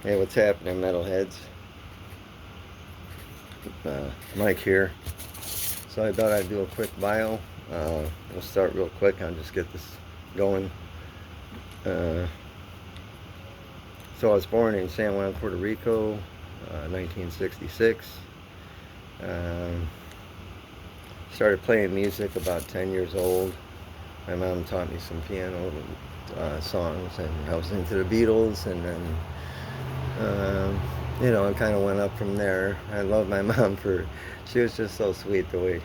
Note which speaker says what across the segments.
Speaker 1: Hey, what's happening, metalheads? Mike here. So I thought I'd do a quick bio. We'll start real quick. I'll just get this going. Uh, so I was born in San Juan, Puerto Rico, 1966. Um, Started playing music about 10 years old. My mom taught me some piano songs, and I was into the Beatles, and then it kind of went up from there. I love my mom she was just so sweet the way,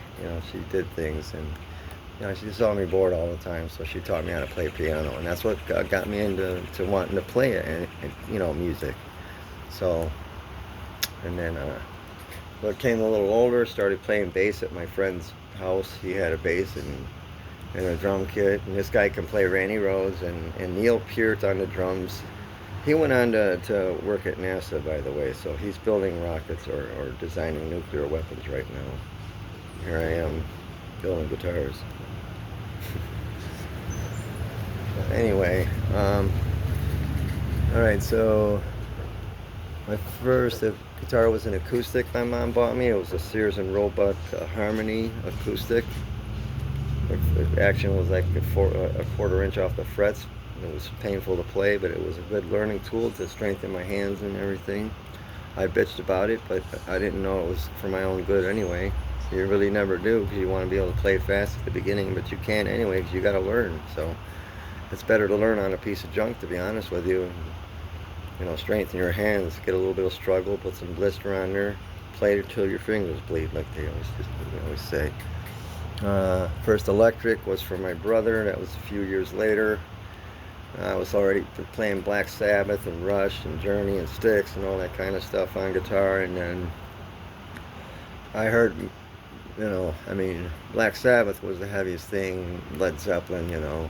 Speaker 1: she did things. And, she saw me bored all the time, so she taught me how to play piano. And that's what got me into wanting to play it, and music. So, and then, when I came a little older, started playing bass at my friend's house. He had a bass and a drum kit. And this guy can play Randy Rhoads and Neil Peart on the drums. He went on to work at NASA, by the way, so he's building rockets or designing nuclear weapons right now. Here I am, building guitars. Anyway, alright, so my first guitar was an acoustic my mom bought me. It was a Sears and Roebuck Harmony acoustic. The action was like a quarter inch off the frets. It was painful to play, but it was a good learning tool to strengthen my hands and everything. I bitched about it, but I didn't know it was for my own good anyway. You really never do, because you want to be able to play fast at the beginning, but you can't anyway, because you got to learn. So it's better to learn on a piece of junk, to be honest with you. Strengthen your hands, get a little bit of struggle, put some blister on there, play it till your fingers bleed, like they always say. First electric was for my brother. That was a few years later. I was already playing Black Sabbath and Rush and Journey and Styx and all that kind of stuff on guitar. And then I heard, Black Sabbath was the heaviest thing, Led Zeppelin, and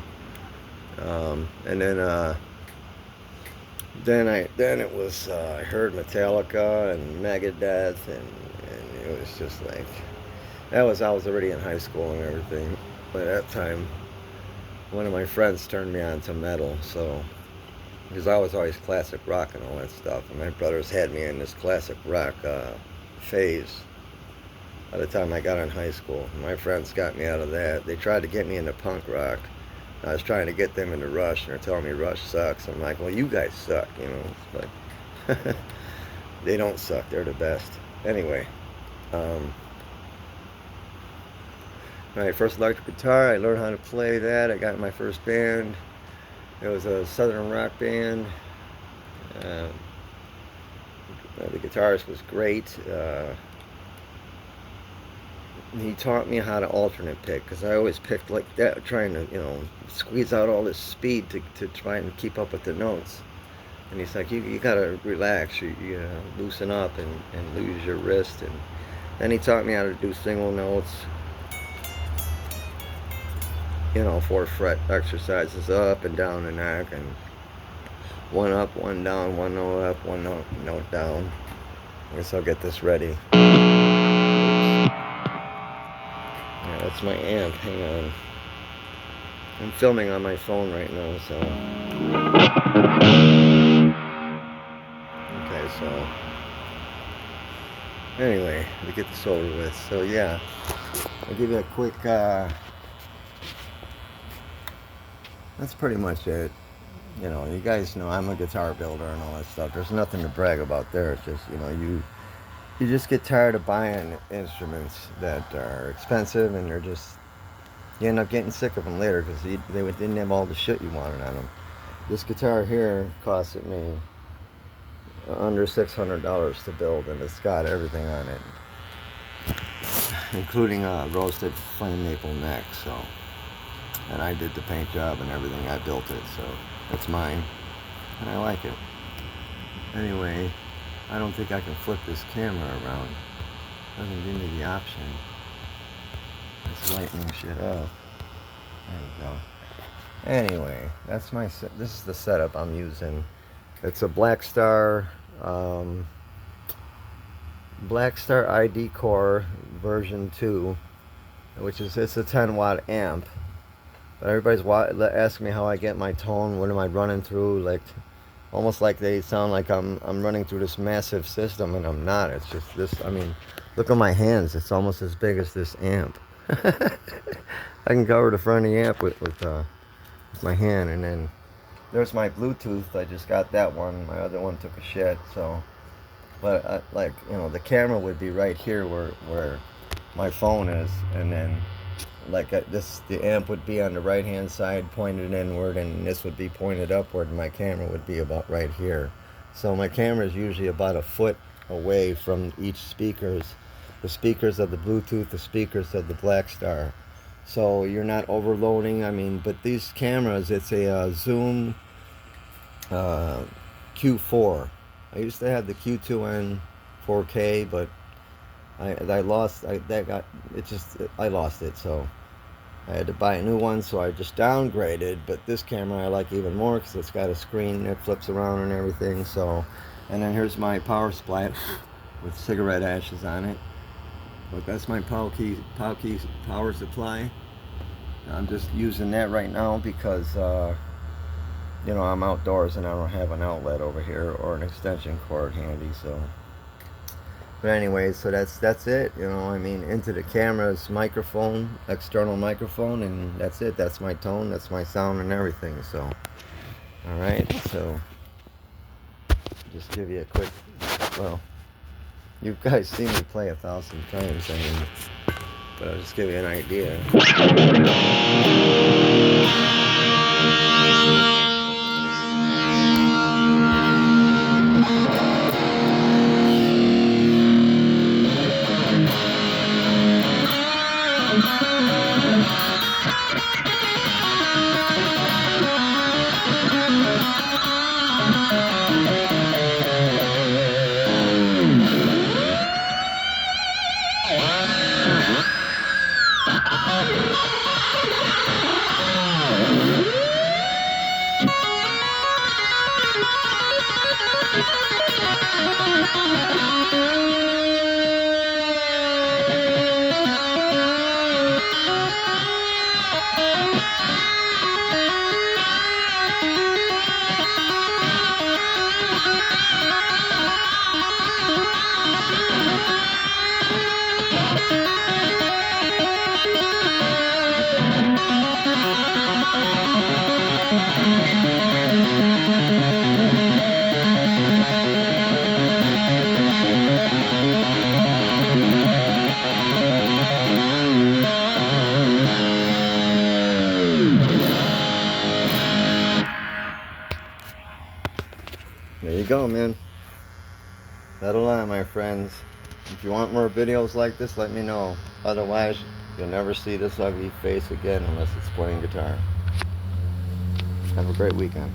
Speaker 1: then it was, I heard Metallica and Megadeth, and it was just like, I was already in high school and everything. By that time, one of my friends turned me on to metal, so, because I was always classic rock and all that stuff, and my brothers had me in this classic rock phase by the time I got in high school. My friends got me out of that. They tried to get me into punk rock. I was trying to get them into Rush, and they're telling me Rush sucks. I'm like, well, you guys suck, But they don't suck. They're the best. Anyway, my first electric guitar, I learned how to play that. I got in my first band. It was a southern rock band. Uh, the guitarist was great. He taught me how to alternate pick, because I always picked like that, trying to, squeeze out all this speed to try and keep up with the notes. And he's like, you gotta relax, you loosen up and lose your wrist. And then he taught me how to do single notes, 4 fret exercises, up and down the neck, and one up, one down, one note up, one note down. I guess I'll get this ready. Yeah, that's my amp. Hang on. I'm filming on my phone right now, so. Okay, so. Anyway, to get this over with. So, yeah. I'll give you a quick, that's pretty much it. You guys know I'm a guitar builder and all that stuff. There's nothing to brag about there. It's just, you just get tired of buying instruments that are expensive, and you end up getting sick of them later, because they didn't have all the shit you wanted on them. This guitar here costed me under $600 to build, and it's got everything on it, including a roasted flame maple neck. So, and I did the paint job and everything. I built it, so it's mine, and I like it. Anyway, I don't think I can flip this camera around. It doesn't give me the option. It's lightening shit up. There we go. Anyway, this is the setup I'm using. It's a Black Star ID Core version 2, which is, it's a 10 watt amp. But everybody's asking me how I get my tone. What am I running through? Like, almost like they sound like I'm running through this massive system, and I'm not. It's just this. I mean, look at my hands. It's almost as big as this amp. I can cover the front of the amp with my hand. And then there's my Bluetooth. I just got that one. My other one took a shit. So, but like, you know, the camera would be right here where my phone is, and then like the amp would be on the right hand side pointed inward, and this would be pointed upward, and my camera would be about right here. So my camera is usually about a foot away from each the speakers of the Bluetooth, the speakers of the Black Star, so you're not overloading. I mean, but these cameras, it's a Zoom Q4. I used to have the Q2N 4K, but I lost it, so I had to buy a new one. So I just downgraded. But this camera I like even more because it's got a screen that flips around and everything. So, and then here's my power supply with cigarette ashes on it. But that's my power supply. I'm just using that right now because you know, I'm outdoors and I don't have an outlet over here or an extension cord handy. So, but anyway, so that's it. You know, I mean, into the camera's microphone, external microphone, and that's it. That's my tone, that's my sound and everything. So, all right. So, just give you a quick. Well, you guys seen me play 1,000 times. I mean, but I'll just give you an idea. There you go, man. That'll lie, my friends. If you want more videos like this, let me know. Otherwise, you'll never see this ugly face again unless it's playing guitar. Have a great weekend.